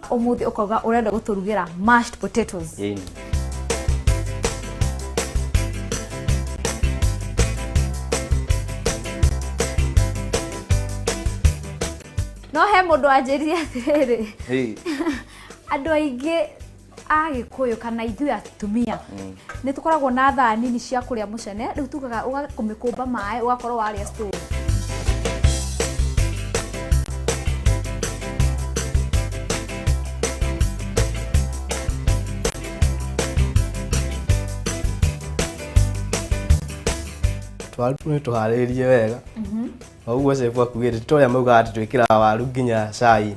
umuthi ukauga urenda guturugira mashed potatoes. No he mundu anjiririe atiriri. Andu aingi Agikuyu kana ithuĩ atumia nĩ tukoragwo na thaa nini cia kũrĩa mũcene, rĩu tugaga ũgakumĩkũmba maĩ ũgakorwo warĩa stove. Twarume tuharĩrie wega. Ũguo chef akugĩte tũrĩa mauga atĩ twĩkĩra waru nginya cai.